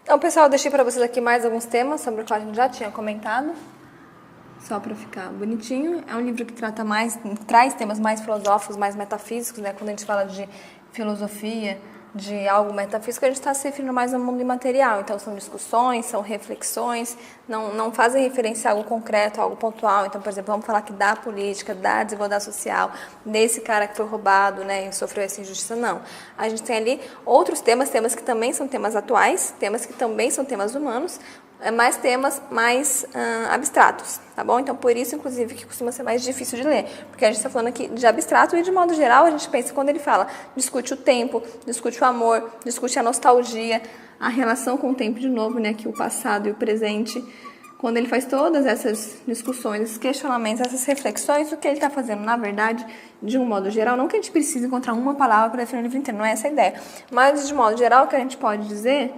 Então, pessoal, eu deixei para vocês aqui mais alguns temas sobre o qual a gente já tinha comentado. Só para ficar bonitinho. É um livro que traz temas mais filosóficos, mais metafísicos, né? Quando a gente fala de filosofia, de algo metafísico, a gente está se referindo mais ao mundo imaterial. Então, são discussões, são reflexões, não fazem referência a algo concreto, a algo pontual. Então, por exemplo, vamos falar aqui da política, da desigualdade social, desse cara que foi roubado, né, e sofreu essa injustiça, não. A gente tem ali outros temas que também são temas atuais, temas que também são temas humanos, mais temas mais abstratos, tá bom? Então, por isso, inclusive, que costuma ser mais difícil de ler, porque a gente está falando aqui de abstrato e, de modo geral, a gente pensa quando ele fala, discute o tempo, discute o amor, discute a nostalgia, a relação com o tempo de novo, né, que o passado e o presente, quando ele faz todas essas discussões, esses questionamentos, essas reflexões, o que ele está fazendo, na verdade, de um modo geral, não que a gente precise encontrar uma palavra para definir o livro inteiro, não é essa a ideia, mas, de modo geral, o que a gente pode dizer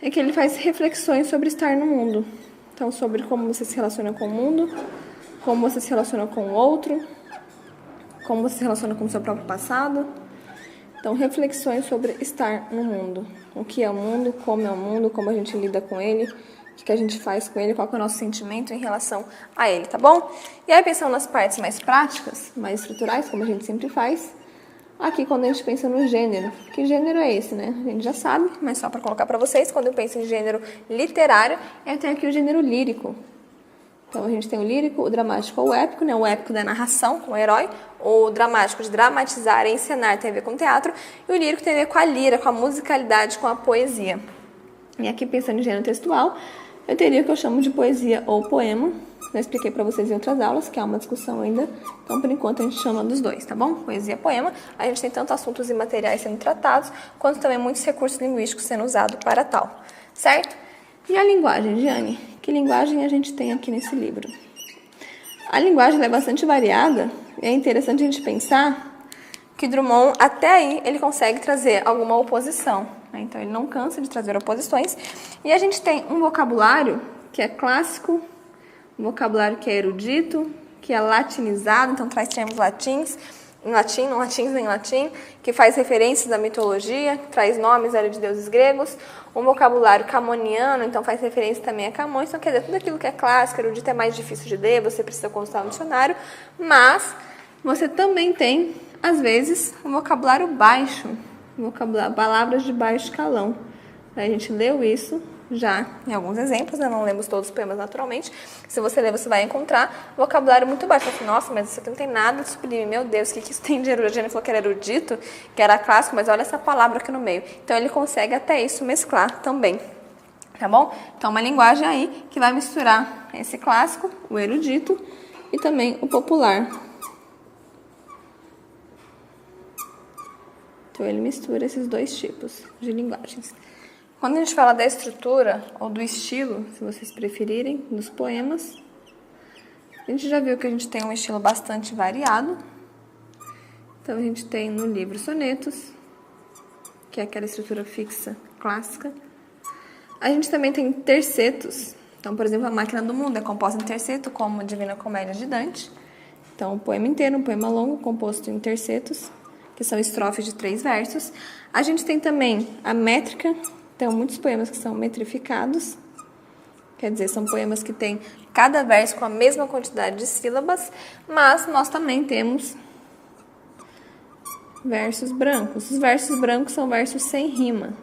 é que ele faz reflexões sobre estar no mundo. Então, sobre como você se relaciona com o mundo, como você se relaciona com o outro, como você se relaciona com o seu próprio passado. Então, reflexões sobre estar no mundo. O que é o mundo, como a gente lida com ele, o que a gente faz com ele, qual que é o nosso sentimento em relação a ele, tá bom? E aí, pensando nas partes mais práticas, mais estruturais, como a gente sempre faz, aqui, quando a gente pensa no gênero, que gênero é esse, né? A gente já sabe, mas só para colocar para vocês, quando eu penso em gênero literário, eu tenho aqui o gênero lírico. Então, a gente tem o lírico, o dramático ou o épico, né? O épico da narração, com o herói, o dramático de dramatizar, encenar, tem a ver com o teatro, e o lírico tem a ver com a lira, com a musicalidade, com a poesia. E aqui, pensando em gênero textual, eu teria o que eu chamo de poesia ou poema. Eu expliquei para vocês em outras aulas, que há uma discussão ainda. Então, por enquanto, a gente chama dos dois, tá bom? Poesia e poema. A gente tem tanto assuntos imateriais sendo tratados, quanto também muitos recursos linguísticos sendo usados para tal, certo? E a linguagem, Giane? Que linguagem a gente tem aqui nesse livro? A linguagem é bastante variada. E é interessante a gente pensar que Drummond, até aí, ele consegue trazer alguma oposição, né? Então, ele não cansa de trazer oposições. E a gente tem um vocabulário que é clássico, um vocabulário que é erudito, que é latinizado, então traz termos latins, em latim, não latins nem latim, que faz referências à mitologia, traz nomes de deuses gregos, um vocabulário camoniano, então faz referência também a Camões, então quer dizer, tudo aquilo que é clássico, erudito é mais difícil de ler, você precisa consultar um dicionário, mas você também tem, às vezes, um vocabulário baixo, palavras de baixo escalão. A gente leu isso já em alguns exemplos, né? Não lemos todos os poemas naturalmente. Se você ler, você vai encontrar vocabulário muito baixo. Assim, nossa, mas isso aqui não tem nada de sublime. Meu Deus, o que isso tem de erudito? A gente falou que era erudito, que era clássico, mas olha essa palavra aqui no meio. Então, ele consegue até isso mesclar também, tá bom? Então, uma linguagem aí que vai misturar esse clássico, o erudito, e também o popular. Então, ele mistura esses dois tipos de linguagens. Quando a gente fala da estrutura ou do estilo, se vocês preferirem, dos poemas, a gente já viu que a gente tem um estilo bastante variado. Então, a gente tem no livro sonetos, que é aquela estrutura fixa clássica. A gente também tem tercetos. Então, por exemplo, A Máquina do Mundo é composta em terceto, como a Divina Comédia de Dante. Então, um poema inteiro, um poema longo, composto em tercetos, que são estrofes de 3 versos. A gente tem também a métrica. Então, muitos poemas que são metrificados, quer dizer, são poemas que têm cada verso com a mesma quantidade de sílabas, mas nós também temos versos brancos. Os versos brancos são versos sem rima.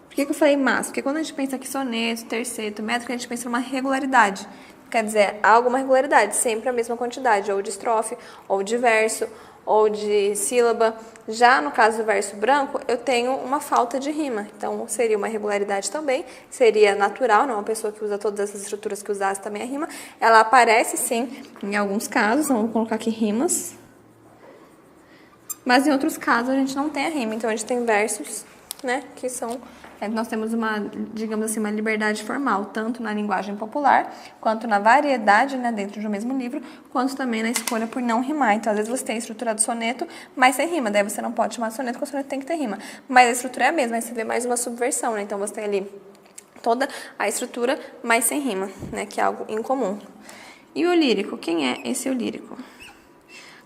Por que eu falei mas? Porque quando a gente pensa aqui soneto, terceto, métrica, a gente pensa numa regularidade. Quer dizer, há alguma regularidade, sempre a mesma quantidade, ou de estrofe, ou de verso, ou de sílaba. Já no caso do verso branco, eu tenho uma falta de rima. Então, seria uma irregularidade também. Seria natural, não? Uma pessoa que usa todas essas estruturas que usasse também a rima. Ela aparece, sim, em alguns casos. Vamos colocar aqui rimas. Mas, em outros casos, a gente não tem a rima. Então, a gente tem versos, né, que são... Nós temos uma, digamos assim, uma liberdade formal, tanto na linguagem popular, quanto na variedade, né, dentro de um mesmo livro, quanto também na escolha por não rimar. Então, às vezes você tem a estrutura do soneto, mas sem rima. Daí você não pode chamar de soneto, porque o soneto tem que ter rima. Mas a estrutura é a mesma, aí você vê mais uma subversão, né? Então, você tem ali toda a estrutura, mas sem rima, né, que é algo incomum. E o lírico? Quem é esse o lírico?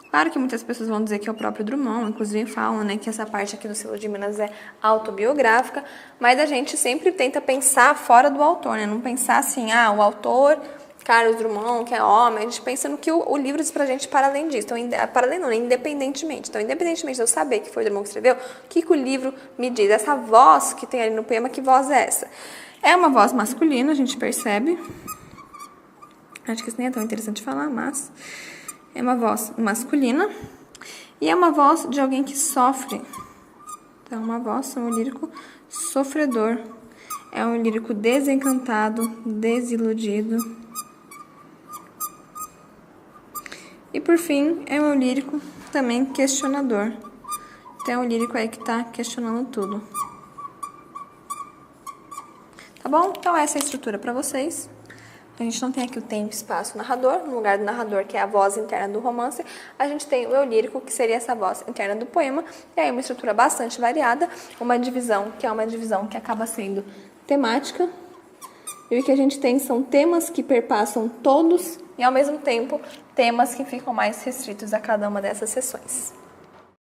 Claro que muitas pessoas vão dizer que é o próprio Drummond, inclusive falam, né, que essa parte aqui do Selo de Minas é autobiográfica, mas a gente sempre tenta pensar fora do autor, né? Não pensar assim, o autor Carlos Drummond, que é homem, a gente pensa no que o livro diz pra gente para além disso. Então, para além não, independentemente. Então, independentemente de eu saber que foi o Drummond que escreveu, o que o livro me diz? Essa voz que tem ali no poema, que voz é essa? É uma voz masculina, a gente percebe. Acho que isso nem é tão interessante falar, mas é uma voz masculina e é uma voz de alguém que sofre. Então, uma voz, é um lírico sofredor. É um lírico desencantado, desiludido. E, por fim, é um lírico também questionador. Então, é um lírico aí que está questionando tudo. Tá bom? Então, essa é a estrutura para vocês. A gente não tem aqui o tempo, espaço, narrador. No lugar do narrador, que é a voz interna do romance, a gente tem o eu lírico, que seria essa voz interna do poema. E aí uma estrutura bastante variada, uma divisão que acaba sendo temática. E o que a gente tem são temas que perpassam todos e, ao mesmo tempo, temas que ficam mais restritos a cada uma dessas sessões.